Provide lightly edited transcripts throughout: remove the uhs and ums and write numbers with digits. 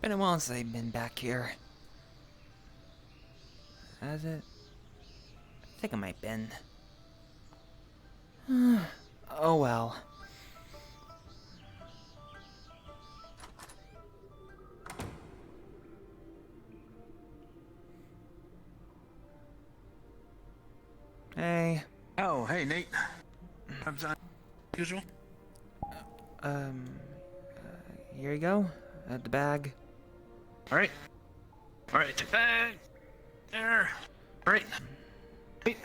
been a while since I've been back here. Has it? I think it might been. Oh well. Hey. Oh, hey, Nate. Comes on usual. Um. Here you go. The bag. All right. All right. There. All right. Wait.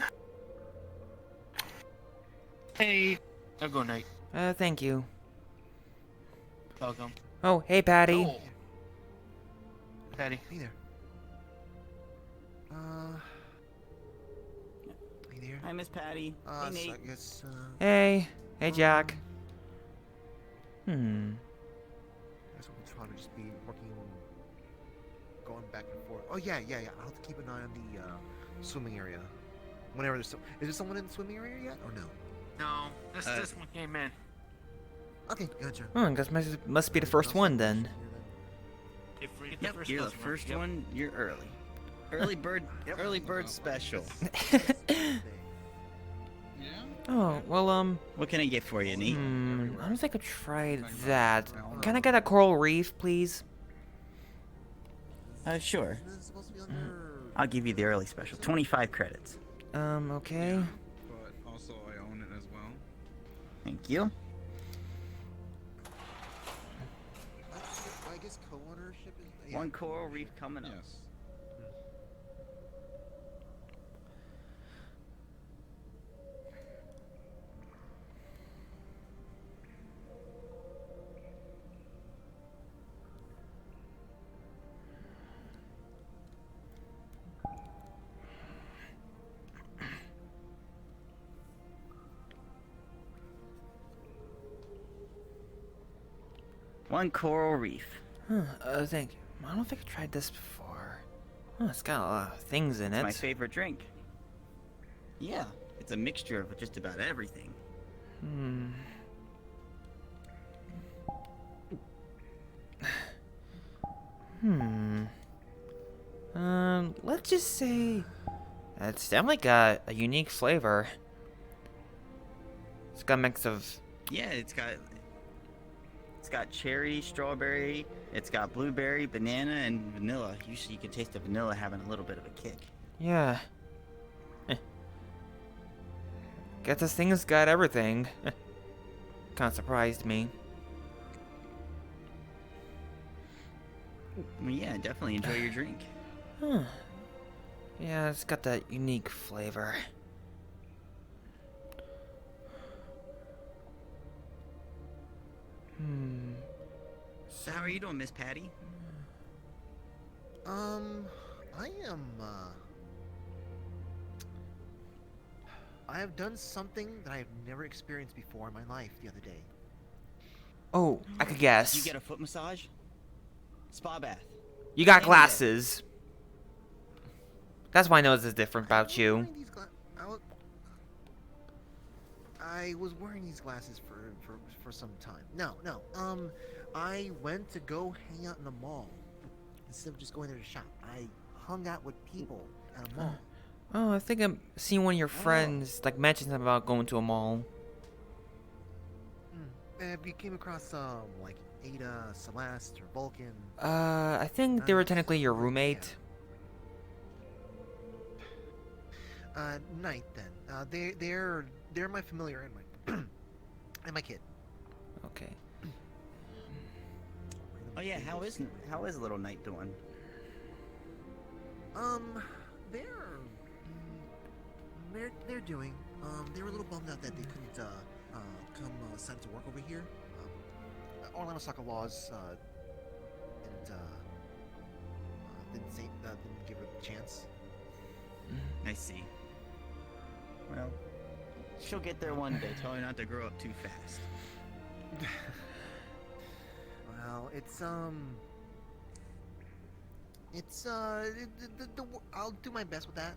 Hey. I'll go, Nate. Thank you. Welcome. Oh, hey, Patty. Oh. Patty. Hey there. Hey there. Hi, Miss Patty. Hey, So Nate. I guess, Hey. Hey, Jack. I guess we'll try to just be working, going back and forth. Oh, yeah. I'll have to keep an eye on the, swimming area. Whenever there's is there someone in the swimming area yet, or no? No, this one came in. Okay, gotcha. Oh, I guess must be the first one then. If we get Yep, you're the customer, first yep. one. You're early. Early bird. Early bird special. Oh, well, What can I get for you, Nate? I don't think I tried that. Can I get a coral reef, please? Sure. Isn't this supposed to be under... I'll give you the early special. 25 credits. Okay. But also I own it as well. Thank you. I guess co-ownership is... Yeah. One coral reef coming up. Yes. One coral reef. Thank you. I don't think I tried this before. Oh, it's got a lot of things in It's it. my favorite drink. Yeah, it's a mixture of just about everything. Let's just say it's definitely got a unique flavor. It's got a mix of... Yeah, it's got cherry, strawberry, it's got blueberry, banana, and vanilla. Usually you can taste the vanilla having a little bit of a kick. Yeah. Guess this thing has got everything. Kinda surprised me. Well, yeah, definitely enjoy your drink. Huh. Yeah, it's got that unique flavor. So how are you doing, Miss Patty? I have done something that I've never experienced before in my life the other day. Oh, I could Did guess. you get a foot massage? Spa bath. You got Any day. glasses. That's why I know this is different about I was you. wearing these I was wearing these glasses for some time. No. I went to go hang out in the mall instead of just going there to shop. I hung out with people at a mall. Oh, I think I've seen one of your friends like mention something about going to a mall. Have you came across like Ada, Celeste, or Vulcan? I think they were technically your roommate. Night then. They're my familiar and my and my kid. Okay. Oh yeah, how is little Knight doing? They're doing. They were a little bummed out that they couldn't come sign up to work over here. Orlando Soccer Laws didn't give her the chance. I see. Well, she'll get there one day. Tell her not to grow up too fast. Well, I'll do my best with that.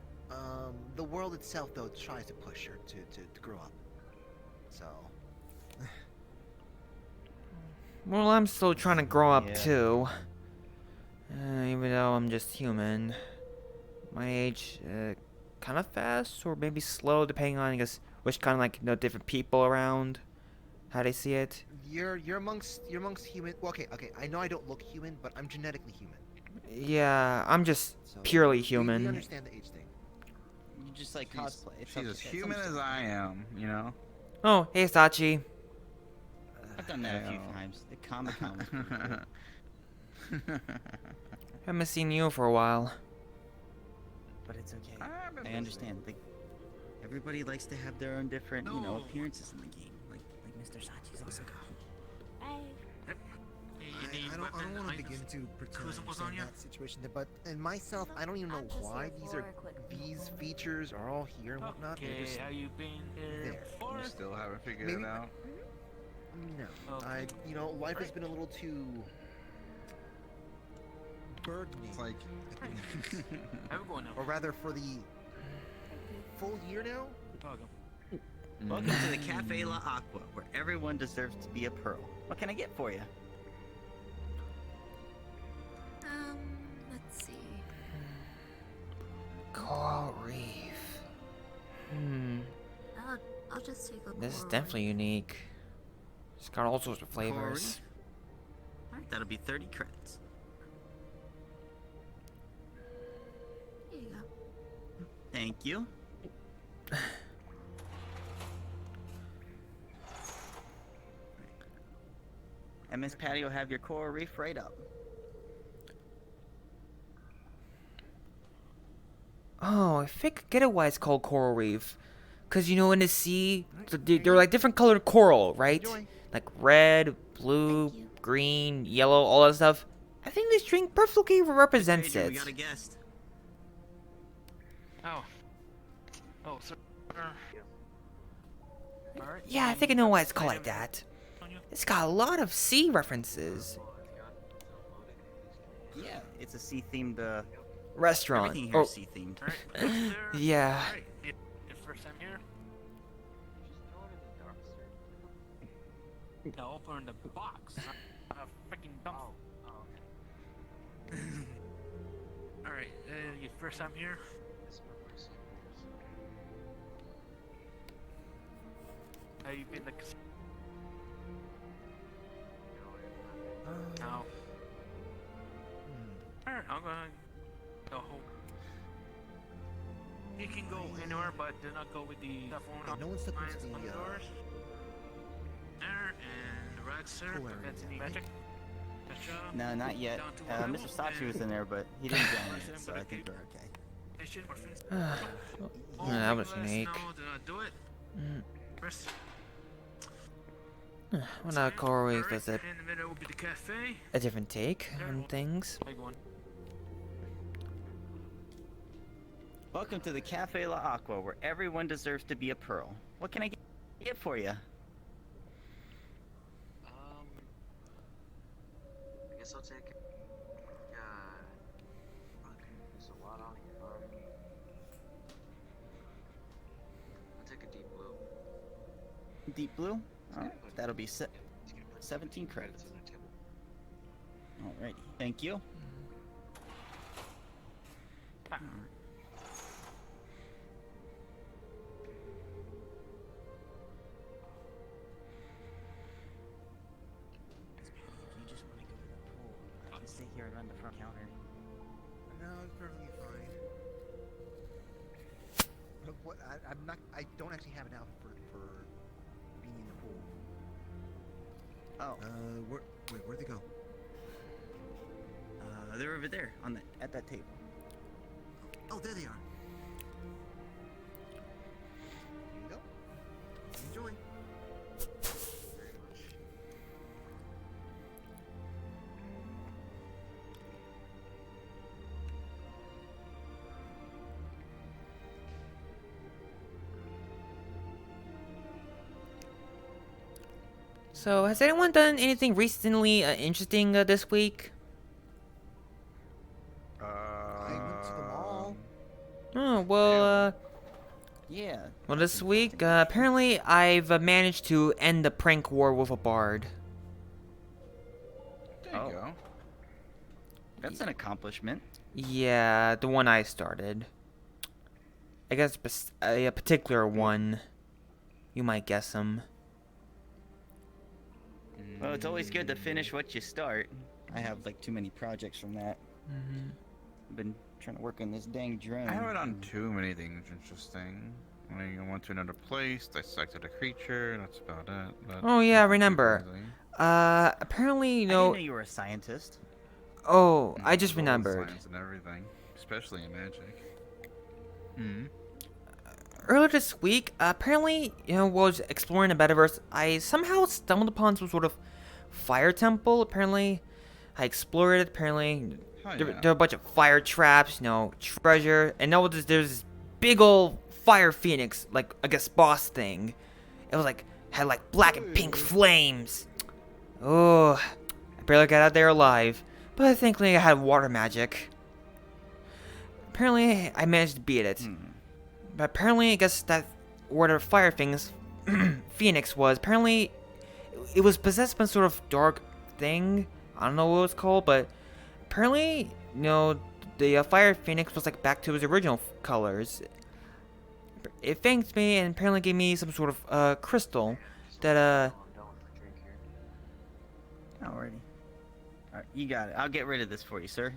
The world itself, though, tries to push her to grow up. So. Well, I'm still trying to grow up Yeah. too. Even though I'm just human. My age, kind of fast or maybe slow, depending on, I guess, which kind of like, different people around, how they see it. You're amongst human. Well, okay. I know I don't look human, but I'm genetically human. Yeah, I'm just So purely we human. understand the age thing. You just like She's- cosplay. It's She's okay, as it's human as understandable. I am, you know? Oh, hey Sachi. I've done that a few Hell. times. The Comic Con was pretty cool. Haven't seen you for a while. But it's okay. I've been I busy. understand. Like, everybody likes to have their own different, No. appearances in the game. Like Mr. Sachi's also got. I don't want to begin to pretend I understand that situation there, but in myself, I don't even know why these features are all here and whatnot. They're Okay, just how you been here there. before? You still haven't figured Maybe- it out? no. Okay. Life has been a little too burdening. It's like, How we going now? Or rather, for the full year now. Okay. Welcome to the Cafe La Aqua, where everyone deserves to be a pearl. What can I get for you? Let's see. Coral Reef. I'll just take a This is coral definitely unique. It's got all sorts of Coral flavors. Reef? Alright, that'll be 30 credits. reef. Here you go. Thank you. And Miss Patty will have your coral reef right up. Oh, I think I get it why it's called Coral Reef. Cause in the sea, they're like different colored coral, right? Enjoy. Like red, blue, Thank you. green, yellow, all that stuff. I think this drink perfectly represents Adrian, it. we got a guest. Oh. Oh, sir. Alright. Yeah, I think I know why it's called like that. It's got a lot of sea references. Yeah, it's a sea-themed, Restaurant. everything here Oh, is sea-themed. Alright. yeah. Alright. Your first time here? No, open the box. Freaking dumb. Alright, your first time here? How you been like? No. Alright, I'm gonna go home. You can go anywhere, but do not go with the stuff on No one stepped lines into on the the doors. There, and the right sir, pool area. prevents any magic. Gotcha. No, not yet. Down to Mr. Sachi was in there, but he didn't join Listen, it, so but I think okay. we're okay. Station or fence. Yeah, that was unique. No, do not do it. Mm. Press. Well, now Coral Reef is In the middle will be the cafe. a different take on things. Big one. Welcome to the Cafe La Aqua, where everyone deserves to be a pearl. What can I get for you? I guess I'll take. There's a lot on here. I'll take a deep blue. Deep blue? Alright, that'll be 17 credits. Alrighty, thank you. Ah. You just want to go to the pool. I can stay here and run the front counter. No, it's perfectly fine. But what? I'm not. I don't actually have an outfit for being in the pool. Oh, Where'd they go? they're over there at that table. Oh, there they are. There you go. Enjoy. Very much. So, has anyone done anything recently interesting this week? I went to the mall. Oh, well, Yeah. this week, apparently I've managed to end the prank war with a bard. there you go. That's an accomplishment. Yeah, the one I started. I guess a particular one. You might guess them. Well, it's always good to finish what you start. I have like too many projects from that. I've been trying to work on this dang drone. I haven't done too many things interesting. I went to another place, dissected a creature, and that's about it. But Oh yeah, nothing too remember. crazy. Apparently, you I didn't know. know you were a scientist. Oh, I just There's a lot of remembered. science and everything, especially in magic. Earlier this week, apparently, you know, while I was exploring the metaverse, I somehow stumbled upon some sort of fire temple. Apparently, I explored it. Apparently, Oh, there yeah. were a bunch of fire traps, you know, treasure, and now there's this big old fire phoenix, like I guess boss thing. It was like had like black and pink flames. Oh, I barely got out there alive, but thankfully I had water magic. Apparently, I managed to beat it. But apparently, I guess that where the fire things phoenix was, apparently it was possessed by some sort of dark thing. I don't know what it was called, but apparently, you know, the fire phoenix was like back to its original colors. It thanked me and apparently gave me some sort of crystal that Calm down for drink here. Alrighty. Alright, you got it. I'll get rid of this for you, sir.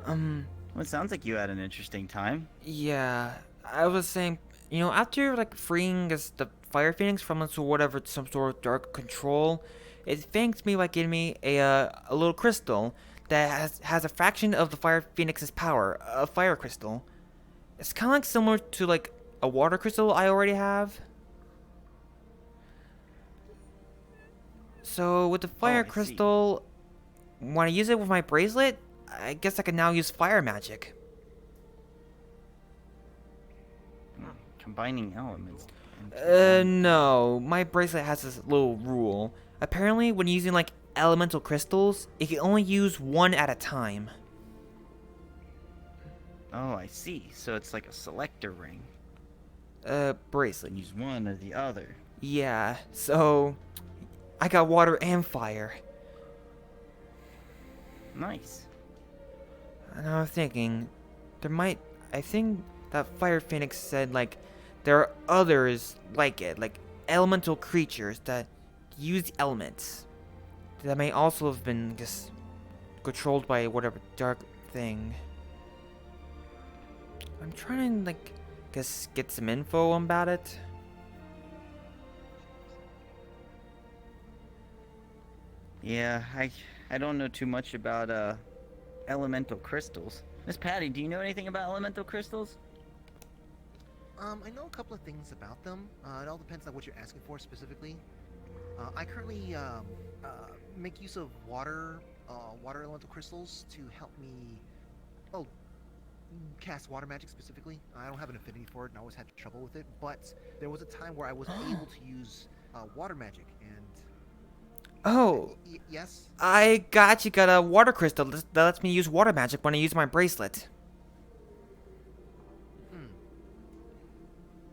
Well, it sounds like you had an interesting time. Yeah, I was saying, you know, after like freeing the fire phoenix from some sort of dark control, it thanked me by giving me a little crystal that has a fraction of the fire phoenix's power, a fire crystal. It's kind of like similar to like a water crystal I already have. So with the fire I see. crystal, when I use it with my bracelet, I guess I can now use fire magic. Combining elements. No. My bracelet has this little rule. Apparently, when using, like, elemental crystals, it can only use one at a time. Oh, I see. So it's like a selector ring. Bracelet. Use one or the other. Yeah, so... I got water and fire. Nice. And I was thinking, I think that Fire Phoenix said, like, there are others like it, like elemental creatures that use the elements. That may also have been just controlled by whatever dark thing. I'm trying to, like, guess get some info about it. Yeah, I don't know too much about elemental crystals. Miss Patty, do you know anything about elemental crystals? I know a couple of things about them. It all depends on what you're asking for specifically. I currently make use of water elemental crystals to help me, cast water magic specifically. I don't have an affinity for it, and I always had trouble with it. But there was a time where I was able to use water magic, and Oh, yes. I got a water crystal that lets me use water magic when I use my bracelet.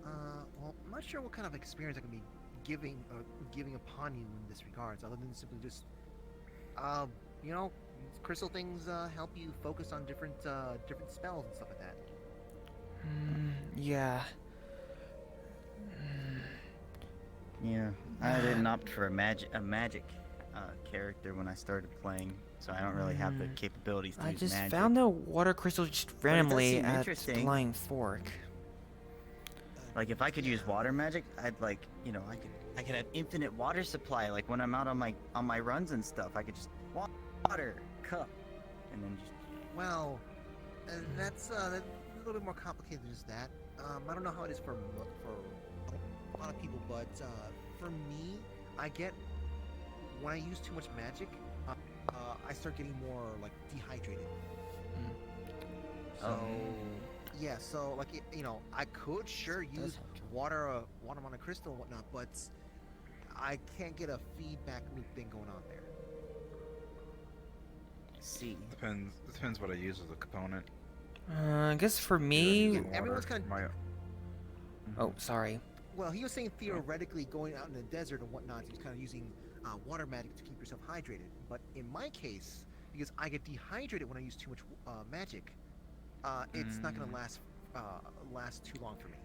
Well, I'm not sure what kind of experience I can be giving upon you in this regards, other than simply just, you know, crystal things help you focus on different spells and stuff like that. Yeah. Yeah, I didn't opt for a magic character when I started playing, so I don't really have the capabilities to I use just magic. found a water crystal just does randomly seem at interesting. Flying Fork. Like if I could use water magic, I'd like, you know, I could have infinite water supply. Like when I'm out on my runs and stuff, I could just water cup, and then just. Well, that's a little bit more complicated than just that. I don't know how it is for a lot of people, but for me, I get when I use too much magic, I start getting more like dehydrated. So yeah, so like you know, I could sure use water on a crystal and whatnot, but I can't get a feedback loop thing going on there. See. Depends what I use as a component. I guess for me. Yeah, everyone's kind of. Oh, sorry. Well, he was saying theoretically going out in the desert and whatnot, he's kind of using water magic to keep yourself hydrated. But in my case, because I get dehydrated when I use too much magic, it's not gonna last too long for me.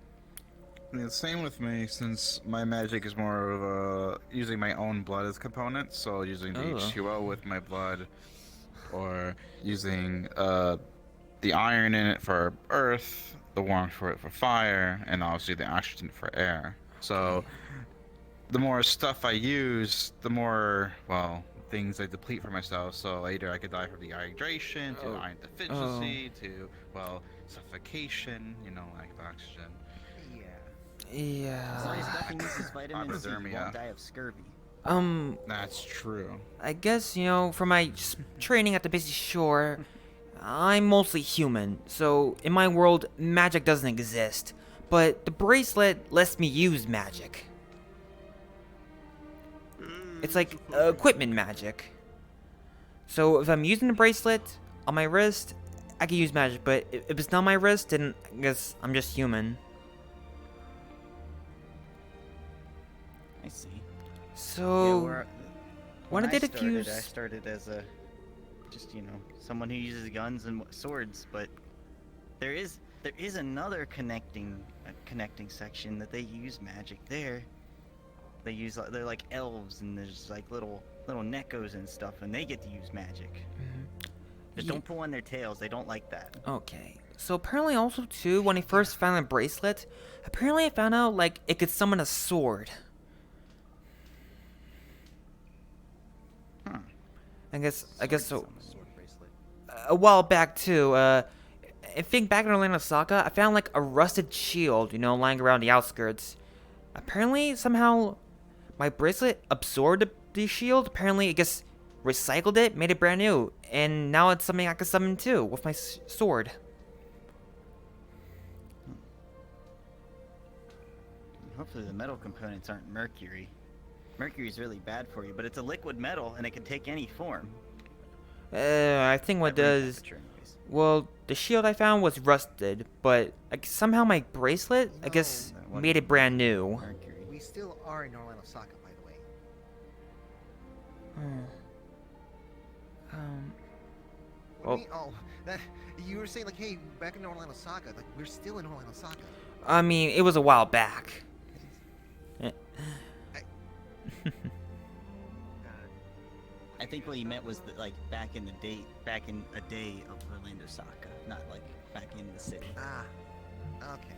Yeah, same with me, since my magic is more of using my own blood as components, so using the Oh. H2O with my blood, or using the iron in it for earth, the warmth for it for fire, and obviously the oxygen for air. So the more stuff I use, the more, well, things I deplete for myself. So either I could die from dehydration, to iron deficiency, to, well, suffocation, lack of oxygen. Yeah. As long as Yeah. nothing uses vitamin C, you Hypothermia. won't die of scurvy. That's true. I guess, for my training at the basic shore, I'm mostly human, so in my world, magic doesn't exist. But the bracelet lets me use magic. It's like equipment magic. So if I'm using the bracelet on my wrist, I can use magic, but if it's not on my wrist, then I guess I'm just human. I see. So, when I did a few... I started as a, just, someone who uses guns and swords, but there is another connecting section that they use magic there. They're like elves, and there's like little neckos and stuff, and they get to use magic. Just don't pull on their tails, they don't like that. Okay. So apparently also too, when I first found the bracelet, apparently I found out like it could summon a sword. I guess so. Sword bracelet. A while back too, I think back in Orlando Saga, I found like a rusted shield, lying around the outskirts. Apparently, somehow, my bracelet absorbed the shield. Apparently, it just recycled it, made it brand new, and now it's something I can summon too with my sword. Hopefully the metal components aren't mercury. Mercury's really bad for you, but it's a liquid metal, and it can take any form. I think what At room does... temperature anyways. Well, the shield I found was rusted, but like, somehow my bracelet, I guess, No, made it brand new. Mercury. We still are in Orlando Saka, by the way. What do you mean? Oh, you were saying like, hey, back in Orlando Saka, like we're still in Orlando Saka. I mean, it was a while back. I think what he meant was that, like, back in a day of Orlando Saka, not like back in the city. Ah, okay.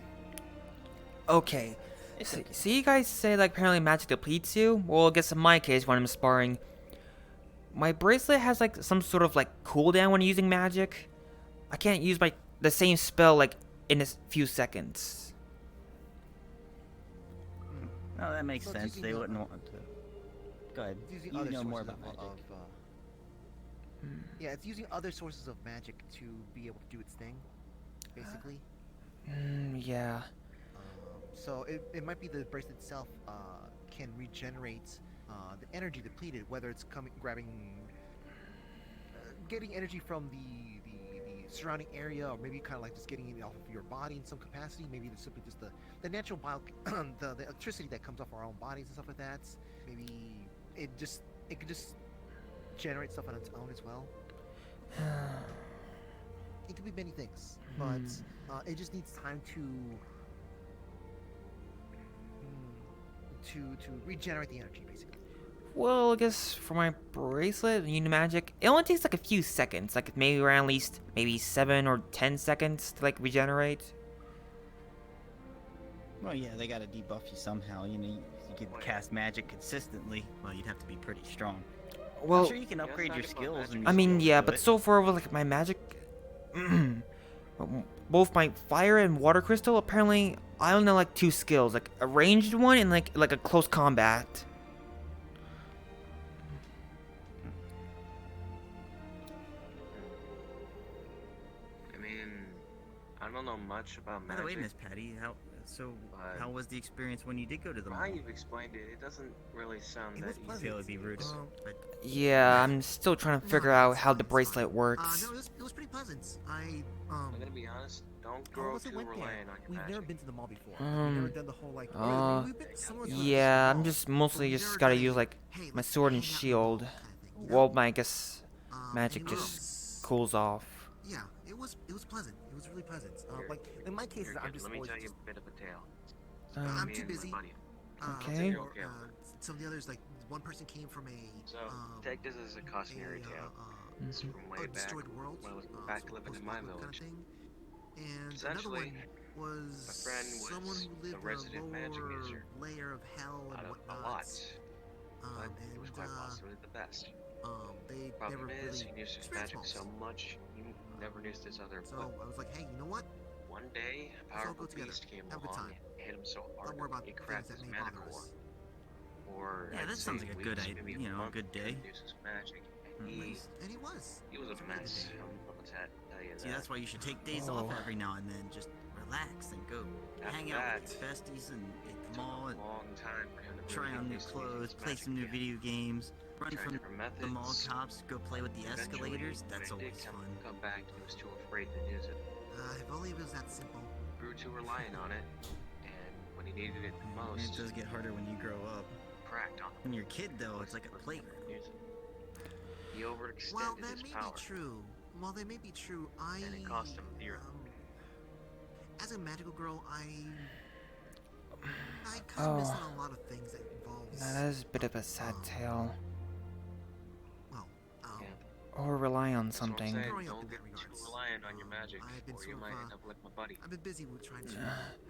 Okay. It's okay. See, you guys say like apparently magic depletes you? Well, I guess in my case, when I'm sparring, my bracelet has like some sort of like cooldown when using magic. I can't use the same spell like in a few seconds. No, that makes So it's sense. using They the- wouldn't want to. Go ahead. It's using You other know more sources about magic. yeah, it's using other sources of magic to be able to do its thing, basically. Yeah. So it might be the bracelet itself can regenerate the energy depleted, whether it's getting energy from the surrounding area, or maybe kind of like just getting it off of your body in some capacity. Maybe it's simply just the natural the electricity that comes off our own bodies and stuff like that. Maybe it could just generate stuff on its own as well. It could be many things, but it just needs time to regenerate the energy, basically. Well, I guess for my bracelet, using magic, it only takes like a few seconds, like maybe around at least maybe 7 or 10 seconds to like regenerate. Well, yeah, they gotta debuff you somehow. You could cast magic consistently. Well, you'd have to be pretty strong. Well, I'm sure you can upgrade your skills. And I mean, yeah, but so far with like my magic, both my fire and water crystal, apparently I only know like 2 skills, like a ranged one and like a close combat. I mean, I don't know much about By magic. the way, Miss Patty, But- how was the experience when you did go to the From mall? how you've explained it, it doesn't really sound It that was easy. I pleasant. feel it'd be rude, but Yeah, I'm still trying to figure out how the bracelet works. No, it was pretty pleasant. I'm gonna be honest. Don't All of grow us that too went there, reliant on your we've magic. never been to the mall before. We've never done the whole like. we've been somewhere to the Yeah, I'm mall, just but mostly we've just never gotta done a, use like hey, my let's sword and hang out in the shield. mall kind of thing, you Well, know? my I guess magic And just cools off. Yeah, it was pleasant. It was really pleasant. Here, Like in my case, Here, I'm kid, just let me always tell you just, a bit of a tale. I'm Me too and my busy. buddy. Okay. Or, Okay. some of the others, like one person came from a So, take this as a cautionary tale. It's from way back destroyed world, when I was back sort of living in my post-apocalyptic village. kind of thing. And another Essentially, one was my friend someone was who a lived resident in a magic lower user layer of hell and out of whatnot. a lot, but it was quite possibly the best. They Problem never is, really he used his experienced magic so malls. much, he never used his other So equipment. I was like, hey, you know what? One day, a Let's all powerful go together. beast came Have a good along time. and hit him so hard Don't worry about it things cracked that his may magic bother core. us. Or yeah, I'd that sounds say like a good weeks, idea. maybe You know, a month, good day. Use his magic, and he And he was. was a It was a really good mess. day. I'll tell you See, that. that's why you should take days off Oh. every now and then. Just relax and go After hang out with that, your besties and at the Took mall a and long time for him to try really on get new used to using clothes, his play magic some new again. video games, run Tried from different methods. the mall cops, go play with the Eventually, escalators. when That's it did always fun. come back, he was too afraid to use it. If only it was that simple. Grew too reliant on it, and when he needed it the And most, it does get harder when you grow up. cracked on When you're a kid, though, it's like a Wasn't playground. able to use it. He overextended Well, that his may power. be true. While that may be true, And it cost him the earth. As a magical girl, I kind of miss Oh. on a lot of things that involves. Now that is a bit of a sad tale. Well, Yeah. Or rely on That's what I'm something. saying, Growing up don't in get that too regards. reliant on your magic, I've been or you sort of, might end up like my buddy. I've been busy with trying to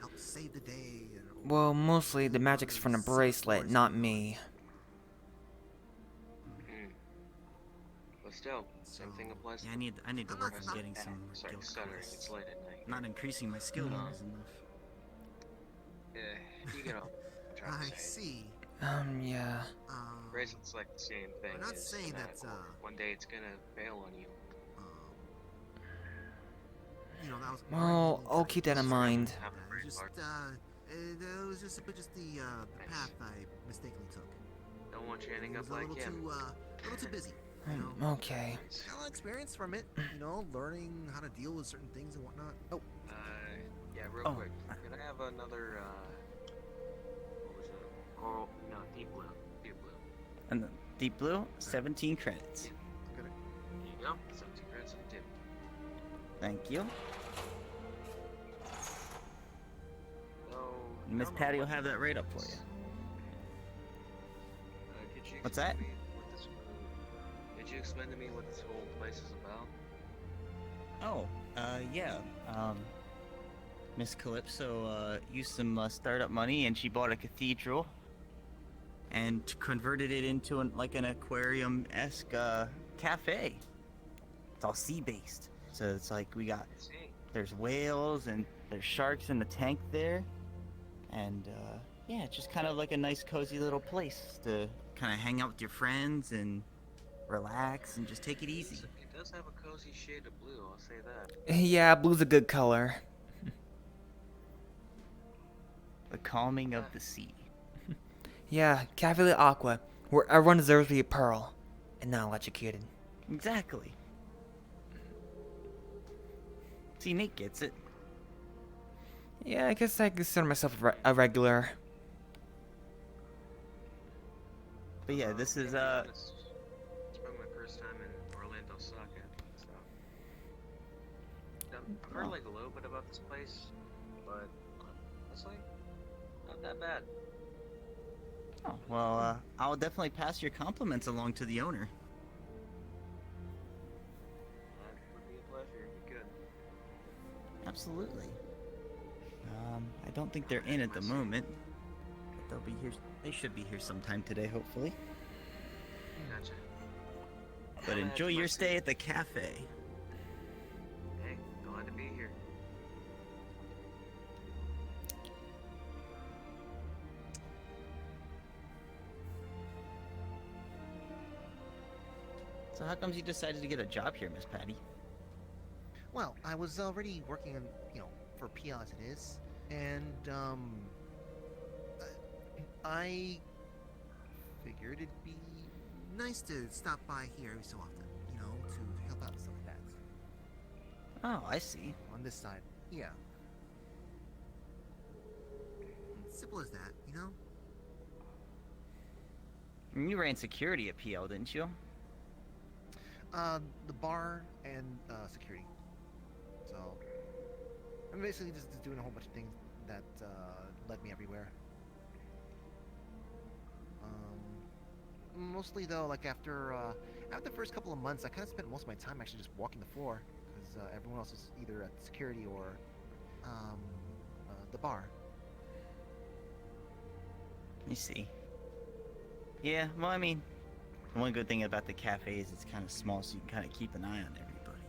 help save the day. And, Well, mostly the magic's from the bracelet, not me. But still, same thing applies to Yeah, I need to I'm work not- on getting some Sorry, guild stuttering. quests. It's late at night. Not increasing my skill Mm. levels enough. Yeah, you get what I'm trying I to say. see. Yeah. Bracelets like the same thing. I'm not as saying magic, that, or one day it's gonna fail on you. You know, that was. Well, I'll keep that in mind. It was just, it was just the path I mistakenly took. Don't want you ending It up was a like little him. a little too busy. You know? Okay. Got a lot of experience from it, you know, learning how to deal with certain things and whatnot. Oh, Yeah, real Oh. quick. Can I have another, what was it? Coral? No, deep blue. Deep blue. And the deep blue, 17 credits. There you go. 17 credits and dip. Thank you. So, Miss I don't know Patty will what have that right up for you. Could you What's explain that? to me what this, could you explain to me what this whole place is about? Oh, yeah. Miss Calypso, used some, startup money and she bought a cathedral and converted it into like an aquarium-esque, cafe. It's all sea-based. So it's like Let's see. there's whales and there's sharks in the tank there. And, yeah, it's just kind of like a nice cozy little place to kind of hang out with your friends and relax and just take it easy. It does have a cozy shade of blue, I'll say that. Yeah, blue's a good color. The calming of the sea. Yeah, Cafe La Aqua, where everyone deserves to be a pearl and not electrocuted. Exactly. See, Nate gets it. Yeah, I guess I consider myself a regular. But yeah, this is, It's probably my first time in Orlando Soccer, so. I've heard like a little bit about this place, but honestly, not that bad. Oh, well, I'll definitely pass your compliments along to the owner. That would be a pleasure if you could. Absolutely. I don't think they're in at the moment. But they'll be here. They should be here sometime today, hopefully. Gotcha. But enjoy your stay at the cafe. Hey, glad to be here. So how comes you decided to get a job here, Miss Patty? well, I was already working on, for PL as it is, and I figured it'd be nice to stop by here every so often, you know, to help out and stuff like that. Oh, I see. On this side, yeah. Simple as that, you know? You ran security at PL, didn't you? The bar and security. So I'm basically just doing a whole bunch of things that led me everywhere. Mostly though, like after the first couple of months, I kind of spent most of my time actually just walking the floor because everyone else was either at security or the bar. You see. Yeah, well, I mean, one good thing about the cafe is it's kind of small, so you can kind of keep an eye on everybody,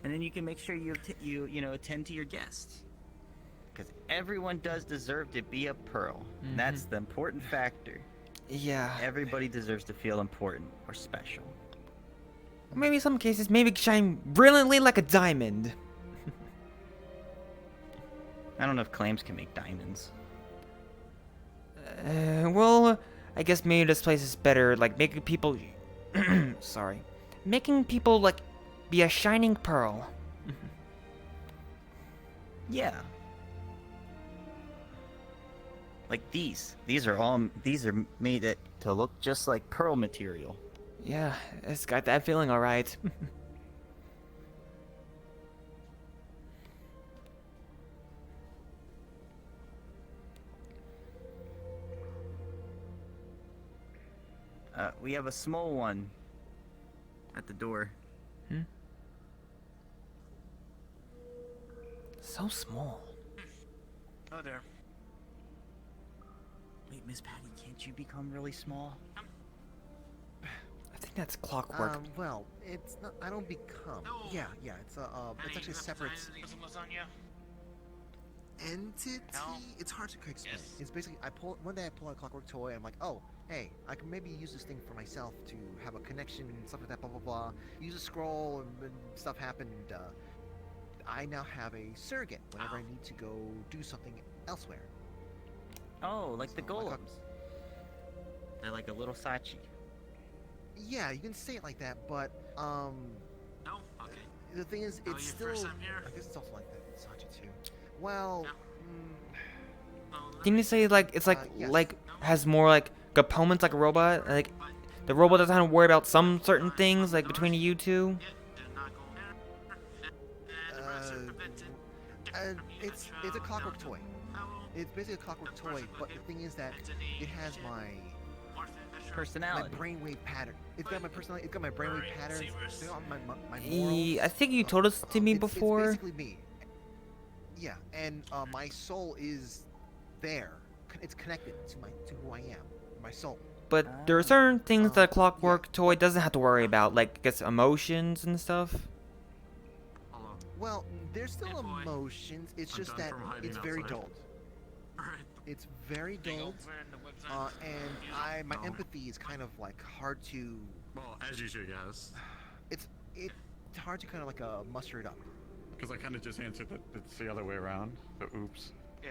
and then you can make sure you attend to your guests, because everyone does deserve to be a pearl. And that's the important factor. Yeah. Everybody deserves to feel important or special. Maybe some cases, maybe shine brilliantly like a diamond. I don't know if claims can make diamonds. Well, I guess maybe this place is better, like making people, sorry, making people like be a shining pearl. Yeah. Like these are made to look just like pearl material. Yeah, it's got that feeling, all right. We have a small one at the door. So small. Oh, there. Wait, Miss Patty, can't you become really small? I think that's clockwork. Well, it's not. I don't become. No. Yeah. It's it's actually a separate Some lasagna. entity. No. It's hard to explain. Yes. It's basically one day I pull out a clockwork toy and I'm like, oh, hey, I can maybe use this thing for myself to have a connection and stuff like that. Blah blah blah. Use a scroll and stuff happened. I now have a surrogate whenever I need to go do something elsewhere. Oh, like the So, like a- golems. They're like a little Sachi. Yeah, you can say it like that, but No? Okay. the thing is, Oh, it's your still. first time here? I guess it's also like that in Sachi too. Well, Didn't you say like it's like yes. like has more like components like a robot? Like the robot doesn't have to worry about some certain things like between you two. It's a clockwork toy. It's basically a clockwork toy, but the thing is that it has my Personality. brainwave pattern. It's got my personality. It's got my brainwave patterns. It's got my morals. I think you told us to me before. It's basically me. Yeah, and my soul is there. It's connected to who I am. My soul. But there are certain things that a yeah. clockwork toy doesn't have to worry about, like I guess emotions and stuff. Hello. Well, there's still Hey, boy. emotions. It's I'm just done that from hiding it's very outside. dulled. Alright. It's very dulled, and my No. empathy is kind of like hard to. Well, as you should guess. It's hard to kind of like muster it up. Because I kind of just answered that it's the other way around. So oops. Yeah.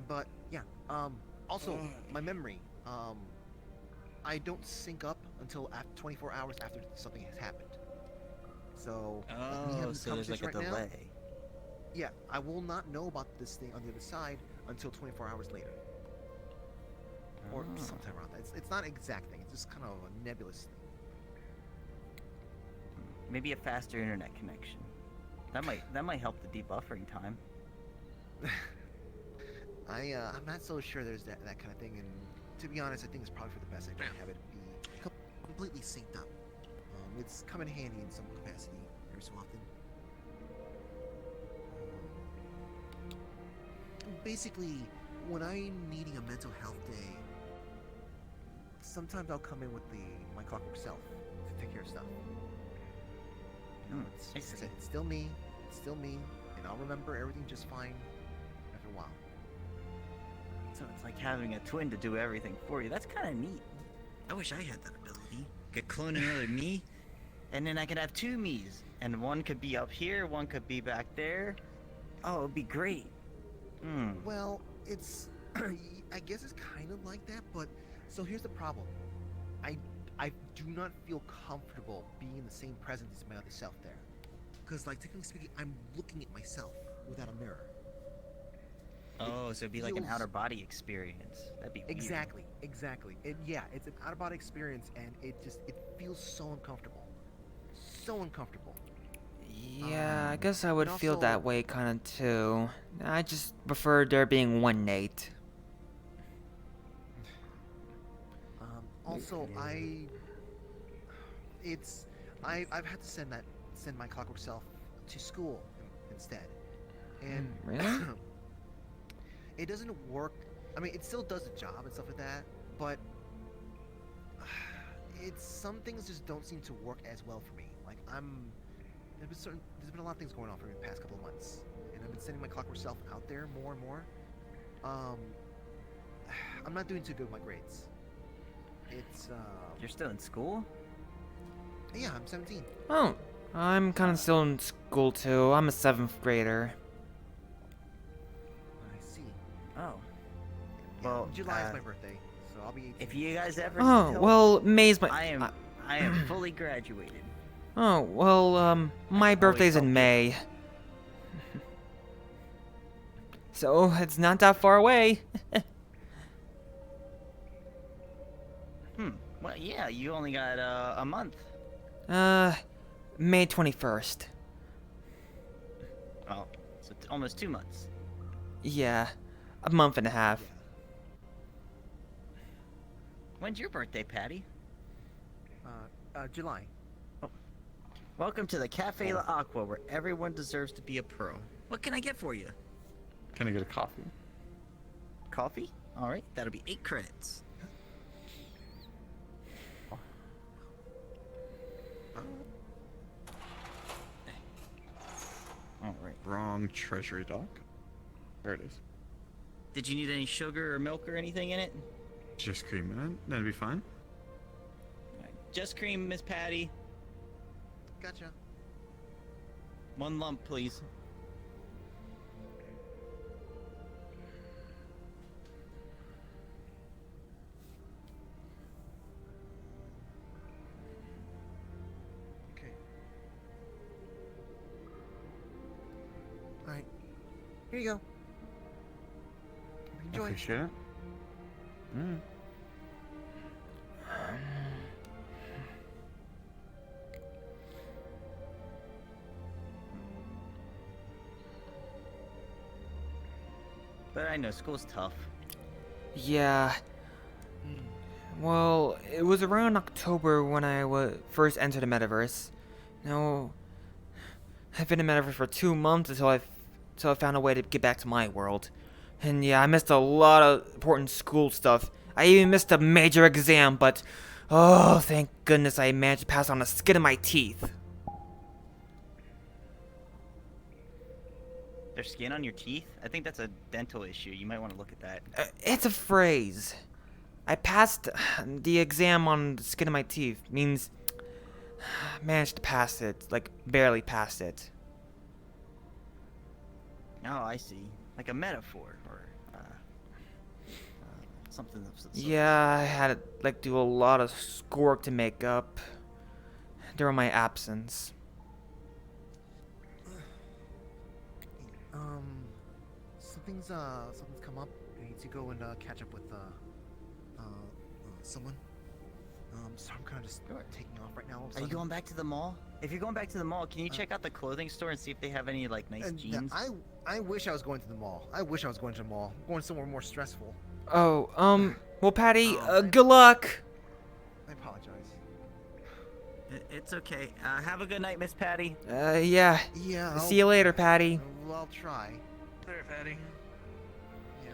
But yeah. Also, my memory. I don't sync up until 24 hours after something has happened. So. me having Oh, this so there's like a conversation right now, delay. Yeah, I will not know about this thing on the other side until 24 hours later. Or Oh. sometime around that. It's not an exact thing. It's just kind of a nebulous thing. Maybe a faster internet connection. That might help the debuffering time. I'm not so sure there's that kind of thing, and to be honest, I think it's probably for the best. I don't have it be completely synced up. It's come in handy in some capacity every so often. Basically, when I'm needing a mental health day, sometimes I'll come in with my clockwork self to take care of stuff. It's, I like I see. said, it's still me, and I'll remember everything just fine after a while. So it's like having a twin to do everything for you. That's kind of neat. I wish I had that ability. Could clone another me, and then I could have two me's, and one could be up here, one could be back there, Oh, it'd be great. Hmm. Well, it's I guess it's kind of like that, but so here's the problem. I I do not feel comfortable being in the same presence as my other self there. Cuz like technically speaking, I'm looking at myself without a mirror. Oh, so it'd be like an feels- outer body experience. That'd be weird. Exactly. Yeah, it's an out of body experience and it feels so uncomfortable. So uncomfortable. Yeah, I guess I would and feel also- that way kind of too. I just prefer there being one Nate. Also, I've had to send my clockwork self to school instead, and Really? it doesn't work. I mean, it still does the job and stuff like that, but some things just don't seem to work as well for me. Like there's been a lot of things going on for me the past couple of months, and I've been sending my clockwork self out there more and more. I'm not doing too good with my grades. It's You're still in school? yeah, I'm 17. Oh, I'm kind of still in school too. I'm a 7th grader. I see. Oh. Yeah, Well, July is my birthday, so I'll be 18. If you guys ever need Oh, help, well, May's my. I am fully graduated. Oh, well, my can always birthday's help in you. May. So, it's not that far away. Well, yeah, you only got a month. May 21st. Oh, so almost 2 months. Yeah, a month and a half. When's your birthday, Patty? July. Welcome to the Cafe La Aqua, where everyone deserves to be a pro. What can I get for you? Can I get a coffee? Coffee? All right, that'll be 8 credits. All right. Wrong treasury dock. There it is. Did you need any sugar or milk or anything in it? Just cream in it. That'd be fine. Just cream, Miss Patty. Gotcha. 1 lump, please. Okay. All right. Here you go. Enjoy. Appreciate it. Mm. But I know school's tough. Yeah. Well, it was around October when I first entered the metaverse. Now, I've been in the metaverse for 2 months until I found a way to get back to my world. And yeah, I missed a lot of important school stuff. I even missed a major exam, but oh, thank goodness I managed to pass on the skin of my teeth. There's skin on your teeth? I think that's a dental issue. You might want to look at that. It's a phrase. I passed the exam on the skin of my teeth. Means managed to pass it, like barely passed it. Oh, I see. Like a metaphor, or something of the sort. Yeah, I had to like do a lot of schoolwork to make up during my absence. Something's come up. I need to go and catch up with someone. So I'm kind of just taking off right now. Are you going back to the mall? If you're going back to the mall, can you check out the clothing store and see if they have any like nice jeans? I wish I was going to the mall. I wish I was going to the mall. I'm going somewhere more stressful. Oh, well, Patty, Oh, good luck. I apologize. It's okay. Have a good night, Miss Patty. Yeah. Yeah. See you later, Patty. Well, I'll try. There, Patty. Yeah.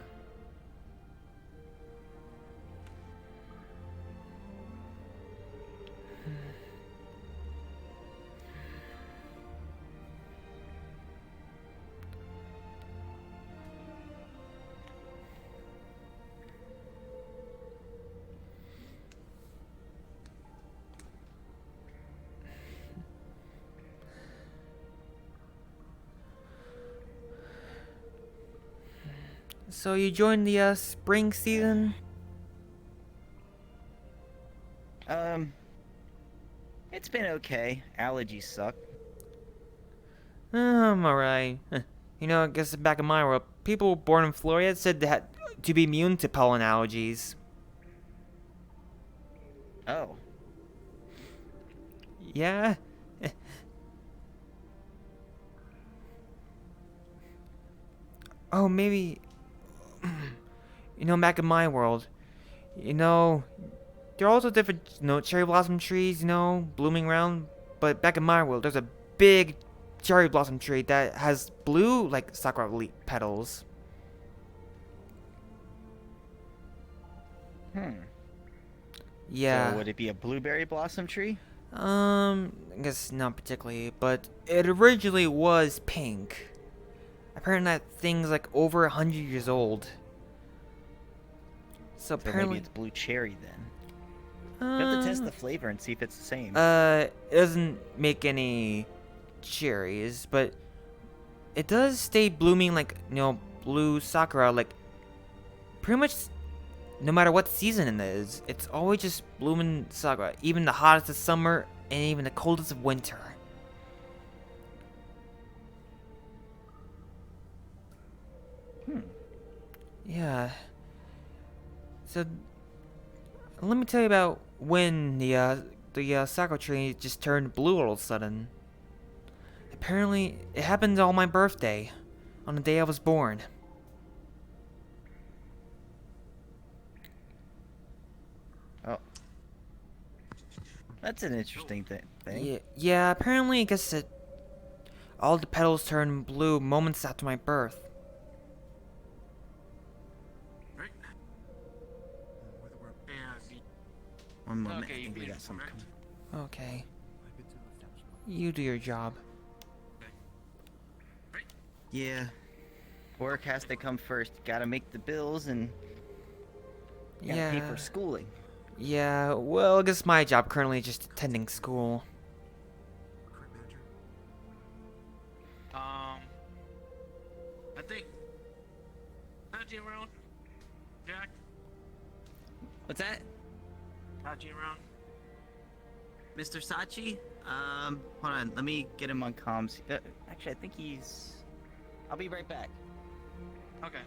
So you joined the spring season? It's been okay. Allergies suck. I'm alright. You know, I guess back in my world, people born in Florida said they had to be immune to pollen allergies. Oh. Yeah? Oh, maybe. You know, back in my world, you know, there are also different, cherry blossom trees, blooming around. But back in my world, there's a big cherry blossom tree that has blue, like sakura leaf petals. Yeah. So would it be a blueberry blossom tree? I guess not particularly, but it originally was pink. Apparently that thing's like over 100 years old. So So apparently, maybe it's blue cherry then. You have to test the flavor and see if it's the same. it doesn't make any cherries, but it does stay blooming like, blue sakura, like, pretty much no matter what season it is. It's always just blooming sakura, even the hottest of summer and even the coldest of winter. Yeah. So, let me tell you about when the sakura tree just turned blue all of a sudden. Apparently, it happened on my birthday, on the day I was born. Oh. That's an interesting thing. Yeah, apparently, I guess all the petals turned blue moments after my birth. Right? Yeah, One moment. Okay, I think we you got something correct? coming. Okay. You do your job. Yeah. Work has to come first. Gotta make the bills and gotta pay for schooling. Yeah, well, I guess my job currently is just attending school. Current manager. I think. Haji around? Jack? What's that? Haji around? Mr. Sachi? Hold on. Let me get him on comms. Actually, I think he's... I'll be right back. Okay.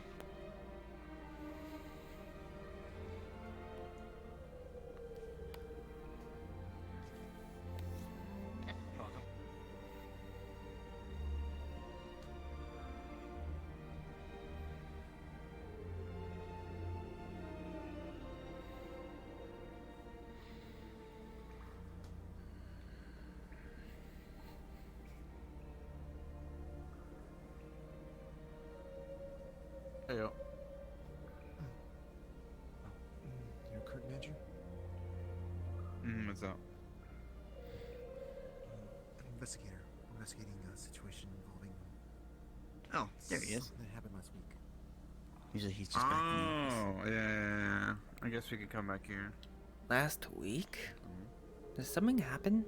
Welcome. Hey, yo. You're a current manager? What's up? An investigator. Investigating a situation involving Oh, there he is. something that happened last week. Usually he's just back in the office. Oh, yeah. I guess we could come back here. Last week? Did something happen?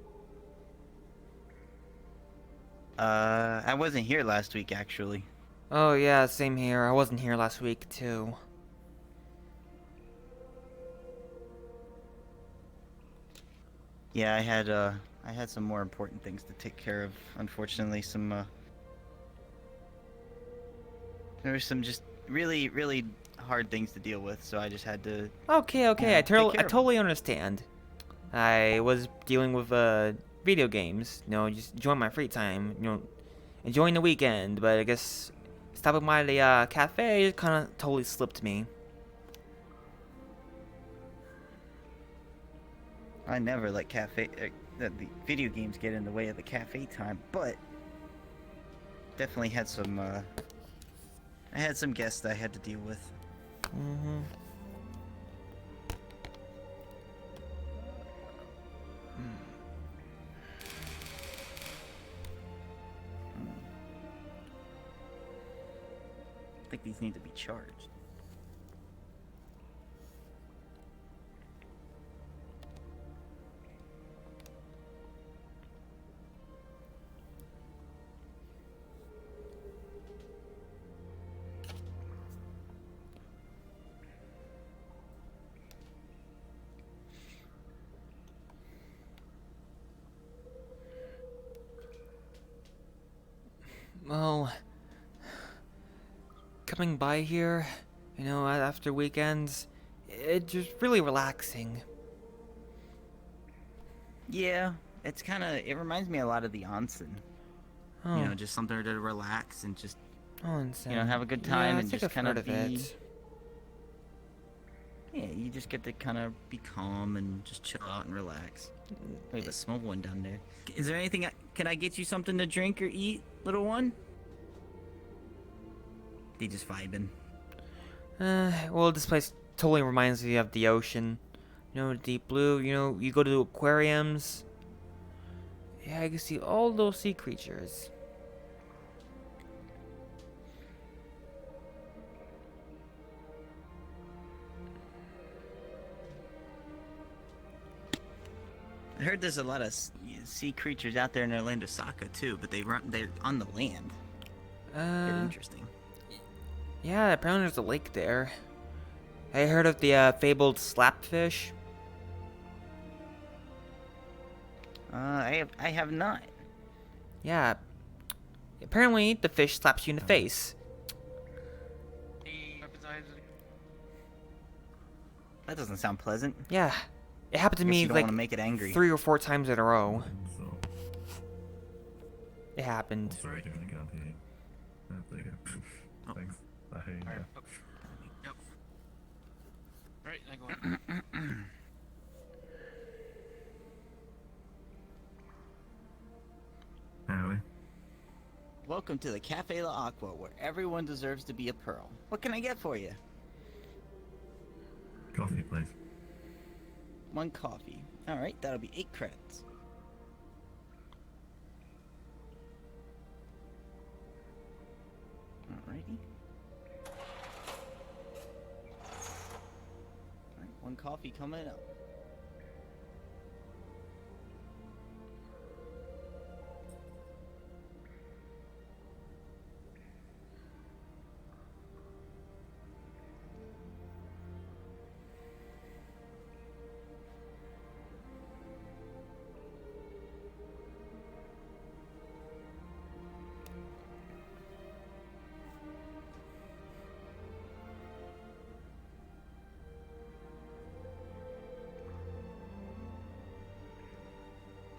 I wasn't here last week, actually. Oh yeah, same here. I wasn't here last week too. Yeah, I had some more important things to take care of. Unfortunately, there were some just really, really hard things to deal with, so I just had to... Okay, Yeah, I take care of 'em. totally understand. I was dealing with video games, just enjoying my free time, enjoying the weekend, but I guess stopping by the cafe kind of totally slipped me. I never let the video games get in the way of the cafe time, but definitely had some, I had some guests I had to deal with. Mm-hmm. I think these need to be charged. Well, coming by here, after weekends, it's just really relaxing. Yeah, it reminds me a lot of the onsen. Oh, You know, just something to relax and just, onsen. have a good time Yeah, I and think just I've kind heard of of be. it. Yeah, you just get to kind of be calm and just chill out and relax. We have a small one down there. Is there anything? Can I get you something to drink or eat, little one? They just vibing. Well, this place totally reminds me of the ocean. Deep blue. You go to aquariums. Yeah, I can see all those sea creatures. I heard there's a lot of sea creatures out there in their land of Sokka too, but they're on the land. Bit interesting. Yeah, apparently there's a lake there. I heard of the fabled slapfish. I have not. Yeah. Apparently the fish slaps you in the face. That doesn't sound pleasant. Yeah. It happened to Guess me you don't like want to make it angry. 3 or 4 times in a row. So, It happened. sorry, doing the county. There you go. Oh. Thanks. Bye. Alright. Yeah. Yep. Alright, I go on. Howdy. Welcome to the Cafe La Aqua, where everyone deserves to be a pearl. What can I get for you? Coffee, please. 1 coffee. Alright, that'll be 8 credits. Alrighty. Alright, 1 coffee coming up.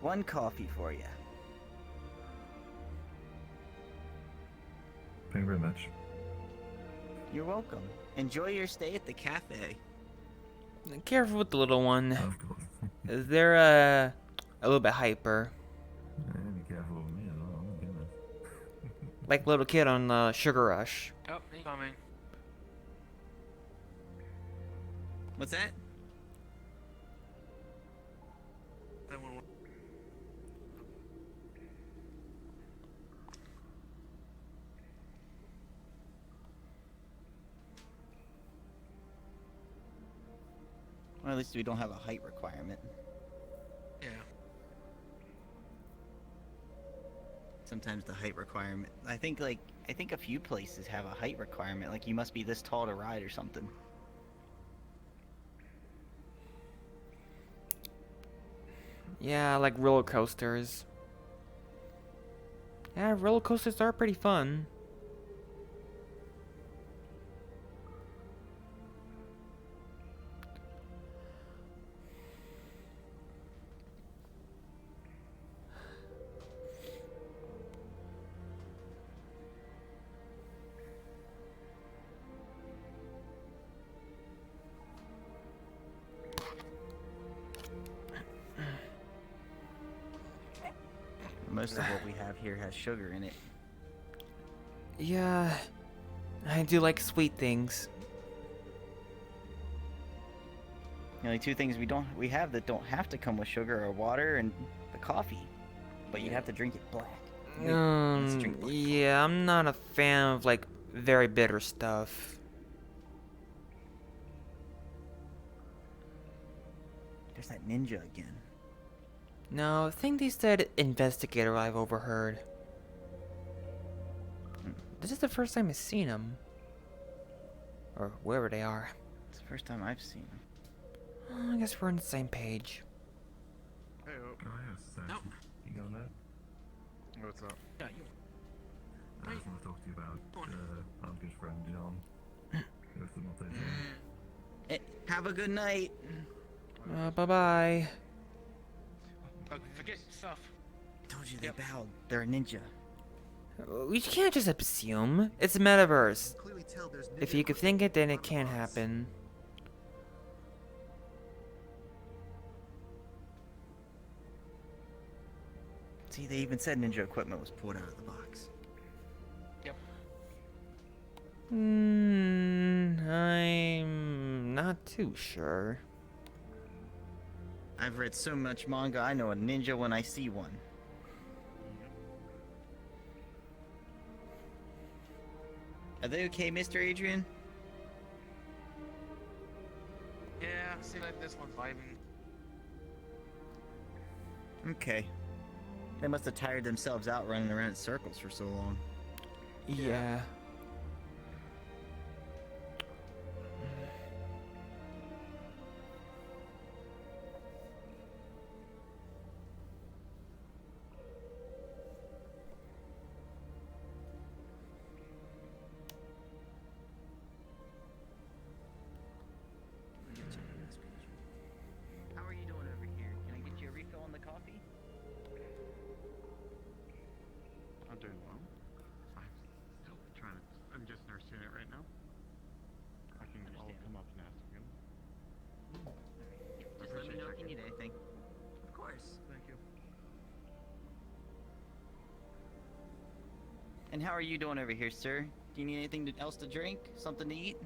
One coffee for you. Thank you very much. You're welcome. Enjoy your stay at the cafe. Careful with the little one. Of course. They're a little bit hyper. Be careful with me as well. Oh my goodness. Like little kid on Sugar Rush. Oh, he's coming. What's that? That one. Well, at least we don't have a height requirement. Yeah. Sometimes the height requirement. I think a few places have a height requirement. Like you must be this tall to ride or something. Yeah, like roller coasters. Yeah, roller coasters are pretty fun. Most of what we have here has sugar in it. Yeah, I do like sweet things. The only 2 things we have that don't have to come with sugar are water and the coffee. But you have to drink it black. Let's drink black. Yeah, I'm not a fan of like very bitter stuff. There's that ninja again. No, I think they said investigator I've overheard. This is the first time I've seen them. Or wherever they are. It's the first time I've seen him. I guess we're on the same page. Hey, Oh, yes. No. You got that? what's up? Yeah, you. I just want to talk to you about our good friend John. If the not Have a good night. Bye-bye. Forget stuff. Told you they bowed. They're a ninja. We can't just assume. It's a metaverse. Clearly tell there's If ninja you could think it, then it equipment can on the box. happen. See, they even said ninja equipment was pulled out of the box. I'm not too sure. I've read so much manga, I know a ninja when I see one. Are they okay, Mr. Adrian? Yeah, see like this one's vibing. Okay. They must have tired themselves out running around in circles for so long. Yeah. How are you doing over here? Can I get you a refill on the coffee? I'm doing well. I'm still trying to. I'm just nursing it right now. I'll come up and ask him. Just let me know if you need anything. Of course. Thank you. And how are you doing over here, sir? Do you need anything else to drink? Something to eat?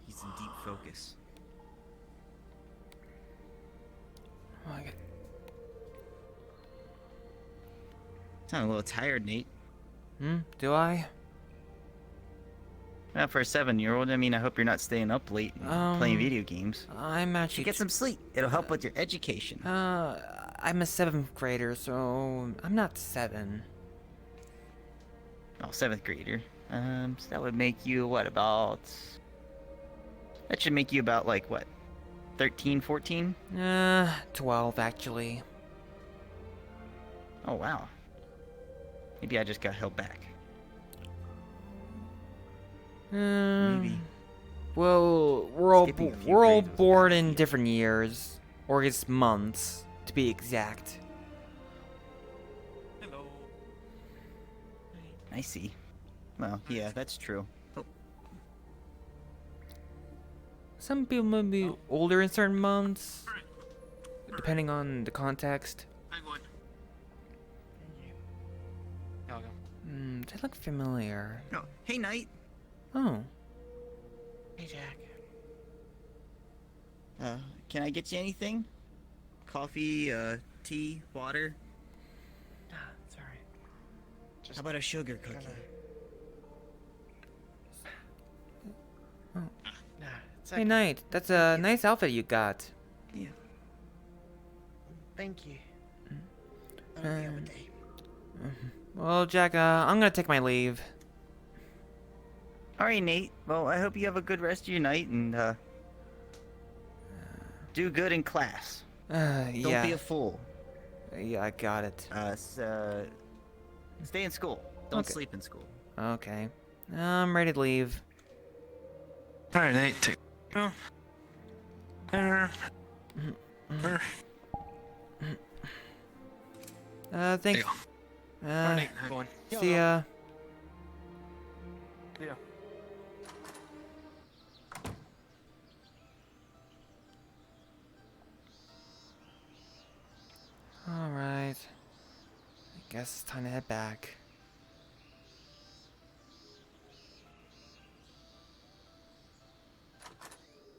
He's in deep focus. Oh, I got- Sound a little tired, Nate. Do I? Well, for a 7-year-old, I mean, I hope you're not staying up late and playing video games. I'm You actually. get some sleep. It'll help with your education. I'm a 7th grader, so I'm not 7. Oh, 7th grader. So that would make you, what, about... That should make you about, like, what, 13, 14? 12 actually. Oh, wow. Maybe I just got held back. Maybe. Well, we're all Skipping a few we're all grades was a born bad in idea. different years, or it's months to be exact. Hello. I see. Well, yeah, that's true. Oh, Some people may be older in certain months, depending on the context. I'm going. There we go. They look familiar. no. Hey, Knight. Oh, Hey, Jack. Can I get you anything? Coffee, tea, water? Nah, it's alright. How about a sugar cookie? Nah, it's hey Knight, that's a nice outfit you got. Yeah. Thank you. Um, Well, Jack, I'm gonna take my leave. Alright, Nate. Well, I hope you have a good rest of your night and, do good in class. Don't Yeah, be a fool. yeah, I got it. Stay in school. Don't Okay. sleep in school. Okay, I'm ready to leave. Alright, Nate. Take. Oh. Thanks. There you go. Alright, Nate, I'm going. See ya. Yeah. Alright. I guess it's time to head back.